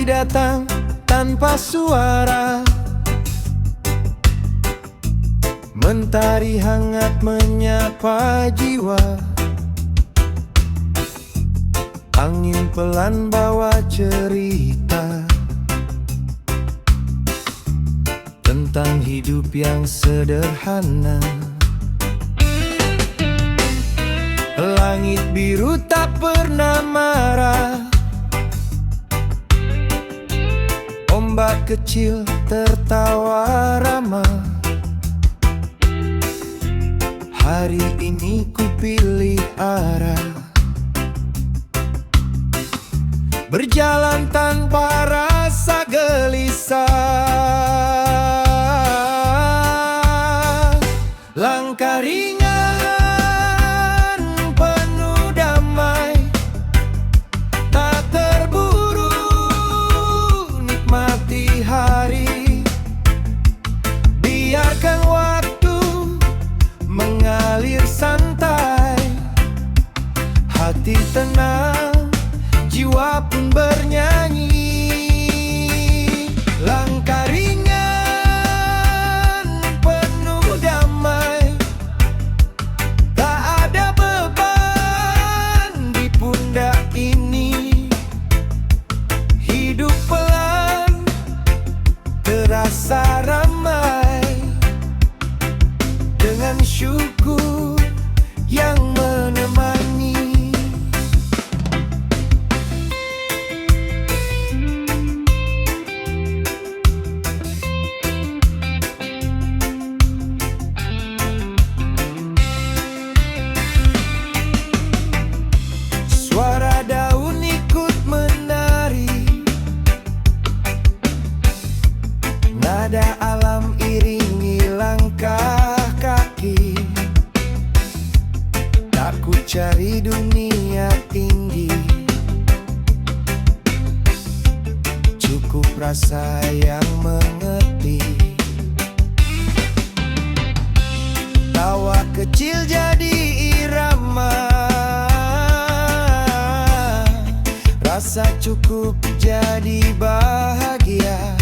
Pagi datang tanpa suara, mentari hangat menyapa jiwa. Angin pelan bawa cerita tentang hidup yang sederhana. Langit biru tak pernah marah, ombak kecil tertawa ramah. Hari ini ku pilih arah, berjalan tanpa rasa gelisah. Langkah ringan penuh damai, tak terburu, nikmati hari. Biarkan waktu mengalir santai, hati tenang, jiwa pun bernyanyi. Langkah ringan penuh damai, tak ada beban di pundak ini. Hidup pelan terasa ramai, dengan syukur yang menemani. Suara daun ikut menari, nada alam iringi langkah kaki. Tak ku cari dunia tinggi, cukup rasa yang mengerti. Tawa kecil jadi irama, rasa cukup jadi bahagia.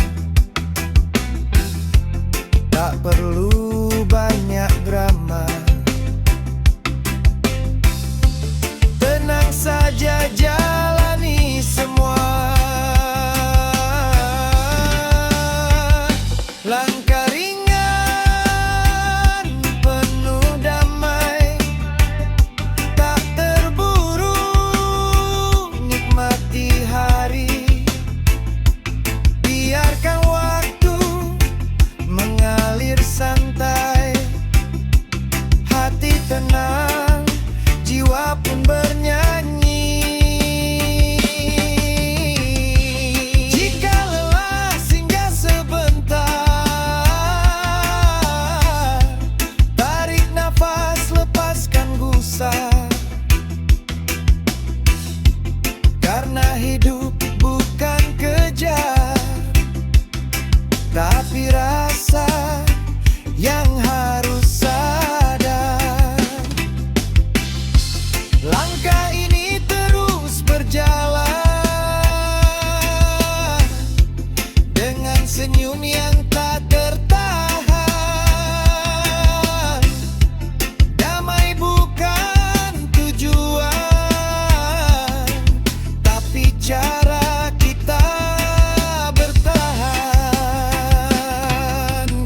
Tak perlu banyak drama, tenang saja jalani semua. Langkah ringan penuh damai, tak terburu, nikmati hari. Biarkan waktu mengalir santai, hati tenang, jiwa pun bernyanyi. Jika lelah singgah sebentar, tarik nafas, lepaskan gusar. Karena hidup bukan kejar, tapi rasa yang harus sadar. Langkah ini terus berjalan, dengan senyum yang tak tertahan. Damai bukan tujuan, tapi cara kita bertahan.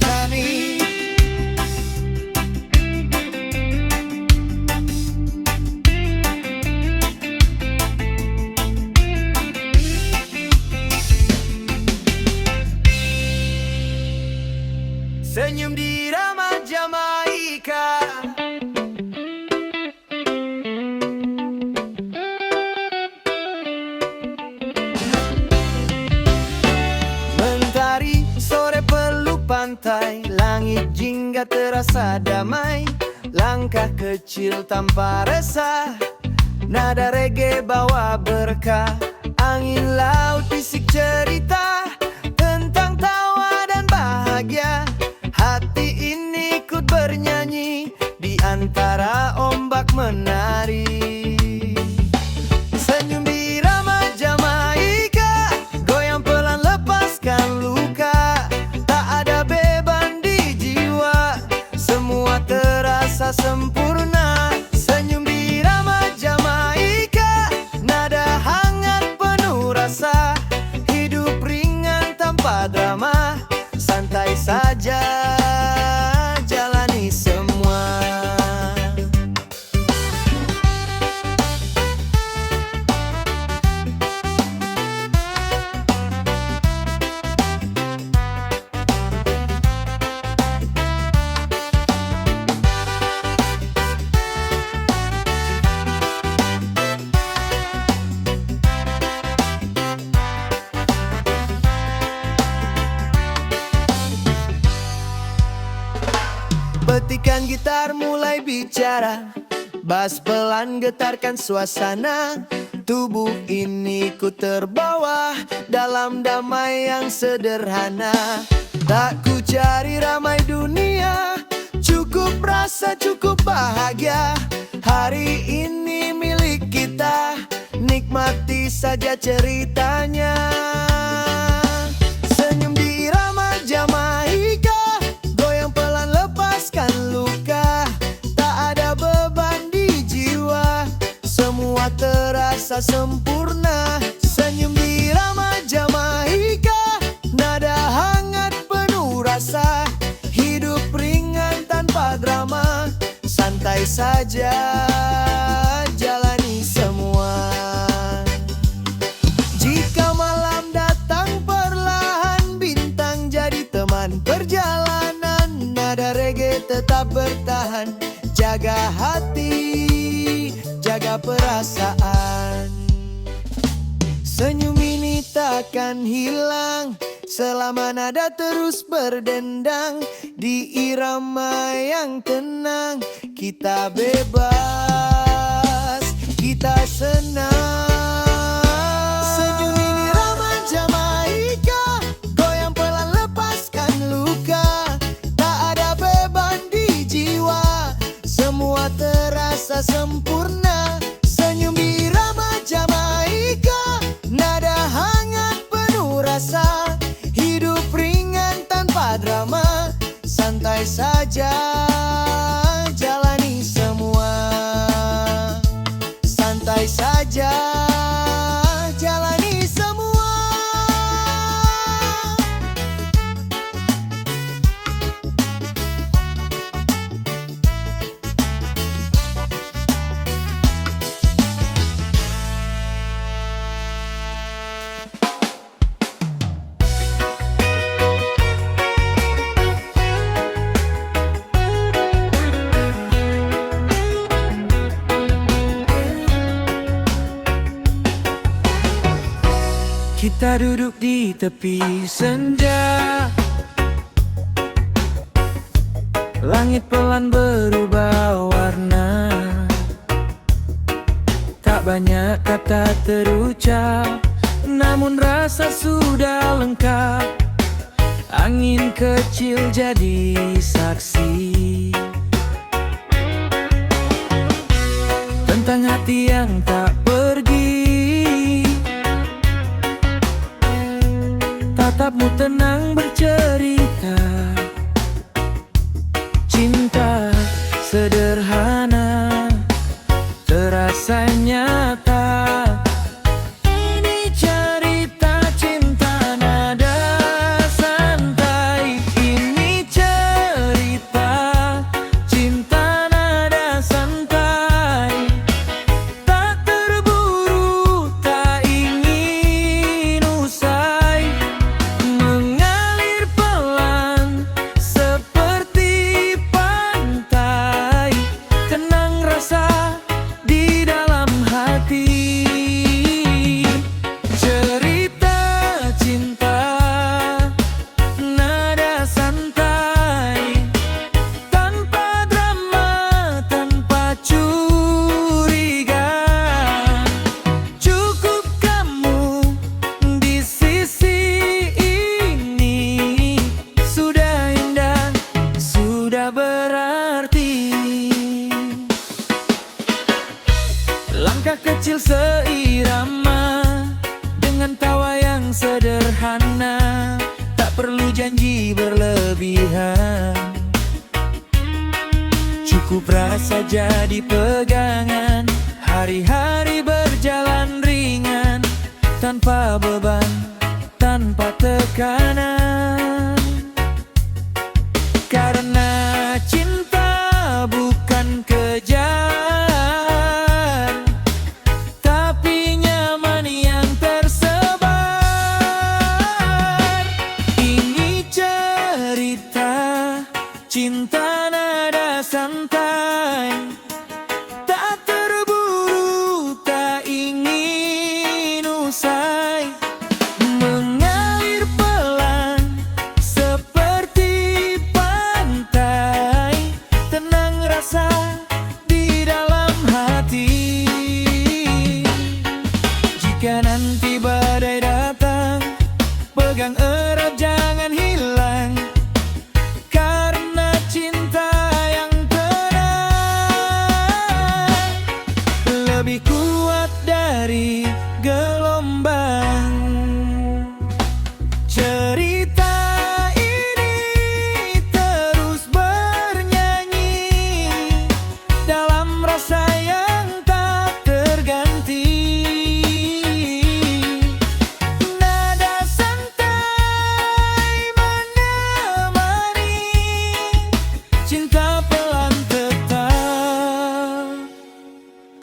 Kani senyum di irama Jamaika. Mentari sore peluk pantai, langit jingga terasa damai. Langkah kecil tanpa resah, nada reggae bawa berkah. Angin laut bisik cerita tentang tawa dan bahagia. Hati ini ikut bernyanyi di antara ombak menari. Senyum di irama Jamaika, goyang tanpa drama. Santai saja, jalani semua. Petikan gitar mulai bicara, bass pelan getarkan suasana. Tubuh ini ku terbawa dalam damai yang sederhana. Tak ku cari ramai dunia, cukup rasa, cukup bahagia. Hari ini milik kita, nikmati saja ceritanya. Senyum di irama Jamaika, goyang pelan lepaskan luka. Tak ada beban di jiwa, semua terasa sempurna. Senyum di irama Jamaika, nada hangat penuh rasa. Hidup ringan tanpa drama, santai saja, jalani semua. Jika malam datang perlahan, bintang jadi teman perjalanan. Nada reggae tetap bertahan, jaga hati, jaga perasaan. Senyum ini takkan hilang selama nada terus berdendang. Di irama yang tenang, kita bebas, kita senang. Senyum ini irama Jamaika, goyang pelan lepaskan luka. Tak ada beban di jiwa, semua terasa sempurna. Senyum di irama Jamaika, nada hangat penuh rasa. Hidup ringan tanpa drama, santai saja, jalani semua. Santai saja, jalani semua. Kita duduk di tepi senja, langit pelan berubah warna. Tak banyak kata terucap, namun rasa sudah lengkap. Angin kecil jadi saksi tentang hati yang tak pergi. Tatapmu tenang bercerita, cinta sederhana terasa nyata. Ini cerita cinta nada santai. Ini cerita cinta nada santai. Tak terburu, tak ingin usai, mengalir pelan seperti pantai. Tenang rasa di dalam hati. Cerita cinta nada santai, tanpa drama, tanpa curiga. Cukup kamu di sisi ini, sudah indah, sudah berarti. Langkah kecil seirama dengan tawa yang sederhana. Tak perlu janji berlebihan, cukup rasa jadi pegangan. Hari-hari berjalan ringan, tanpa beban, tanpa tekanan. pegang erat jangan hilang, karena cinta yang tenang lebih kuat dari gelombang. Cerita ini terus bernyanyi dalam rasa yang tak terganti. Nada santai menemani, cinta pelan tetap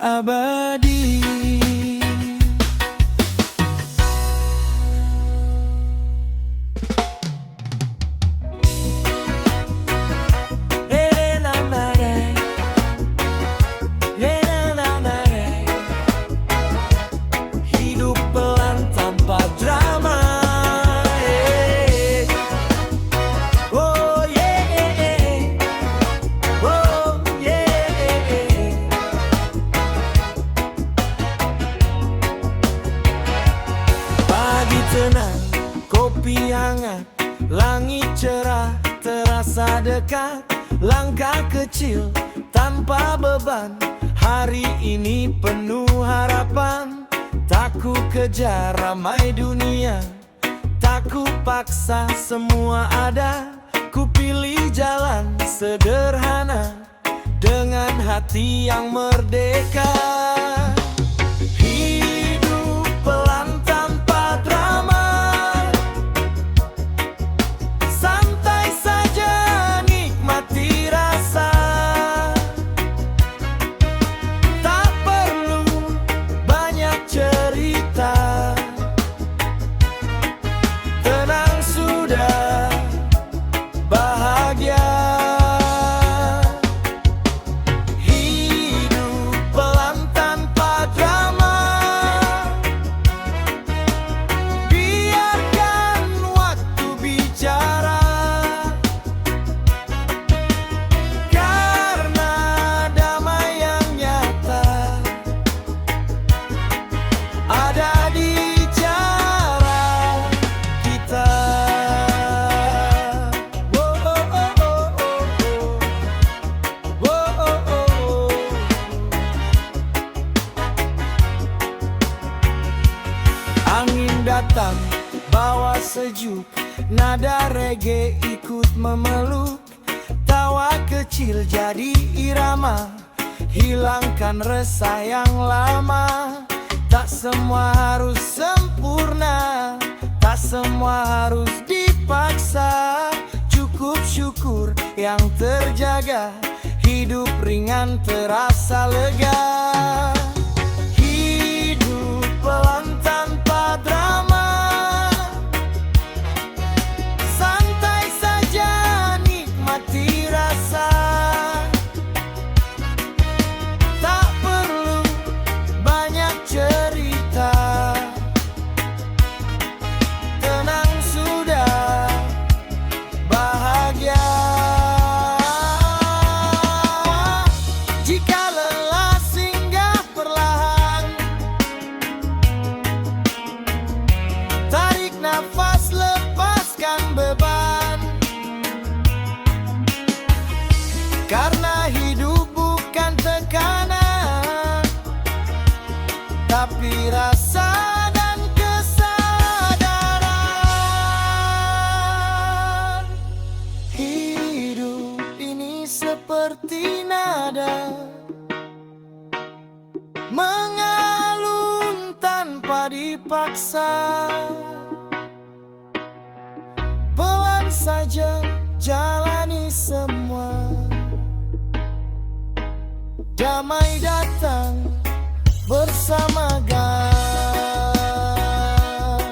abadi. Hidup pelan tanpa drama. Oh yeah, oh yeah. Pagi tenang, kopi hangat, langit cerah terasa dekat. Langkah kecil tanpa beban, hari ini penuh harapan. Tak ku kejar ramai dunia, tak ku paksa semua ada. Ku pilih jalan sederhana dengan hati yang merdeka. Hidup pelan tanpa drama, santai saja nikmati rasa. Tak perlu banyak cerita, tenang sudah bahagia. Hidup pelan tanpa drama, biarkan waktu bicara, karena damai yang nyata ada di cara kita. Oh, oh, oh, oh, oh, oh, oh, oh. Angin datang bawa sejuk, nada reggae ikut memeluk. Tawa kecil jadi irama, hilangkan resah yang lama. Tak semua harus sempurna, tak semua harus dipaksa. Cukup syukur yang terjaga, hidup ringan terasa lega. Hidup pelan tanpa drama, santai saja nikmati rasa. Tak perlu banyak cerita, tenang sudah bahagia. Jika lelah singgah perlahan, tarik nafas lepaskan beban, karena hidup bukan tekanan, tapi rasa dan kesadaran. Hidup ini seperti nada mengalun tanpa dipaksa. Pelan saja jalani semua, damai datang bersama God.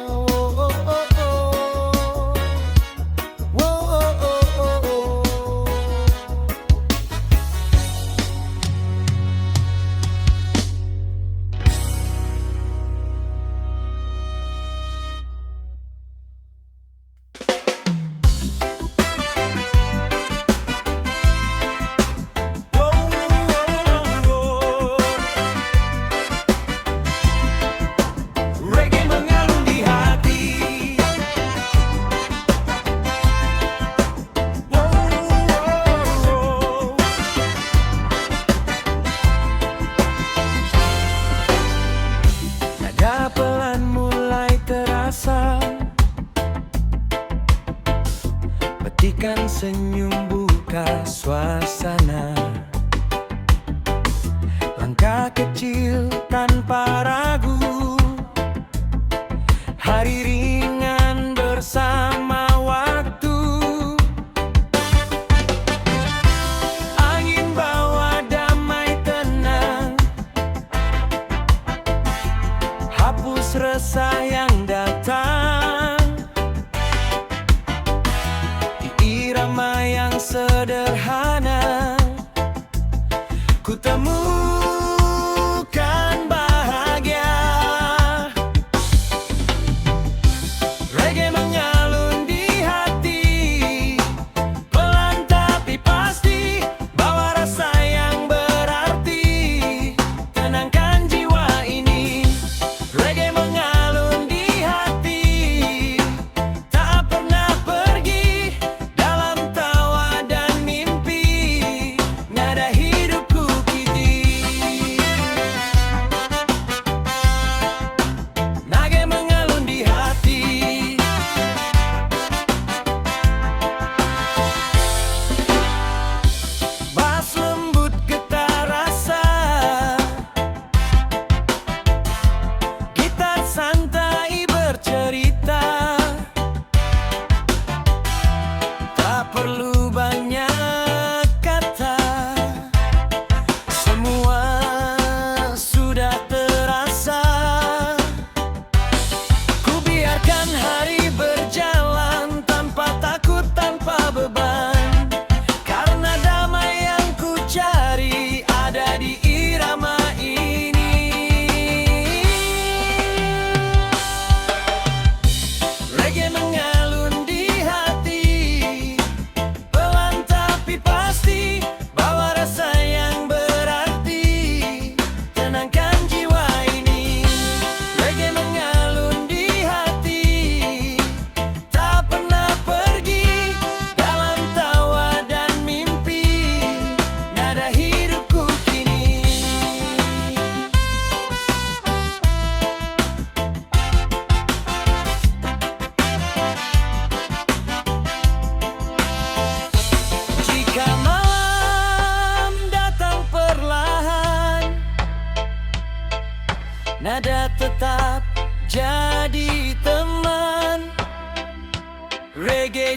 Oh, oh, oh, oh. Oh, oh, oh, oh, oh. Petikan senyum buka suasana, langkah kecil tanpa ragu, hari ringan bersama waktu. Angin bawa damai tenang, hapus resah yang datang. Di irama yang sederhana, ku temukan bahagia. Reggae mengalun di hati, pelan tapi pasti, bawa rasa yang berarti, tenangkan jiwa ini. Reggae mengalun di hati, tak pernah pergi, dalam tawa dan mimpi, nada hidupku kini. Reggae mengalun di hati, bass lembut getar rasa, gitar santai bercerita, tak perlu banyak kata, semua sudah terasa. Ku biarkan hari berjalan tanpa takut, tanpa beban, karena damai yang ku cari ada di irama ini. Reggae mengalun di hati, pelan tapi pasti, bawa rasa yang berarti, tenangkan jiwa ini. Reggae mengalun di hati, tak pernah pergi, dalam tawa dan mimpi, nada hidupku kini. Jika malam datang perlahan, nada tetap jadi teman. Reggae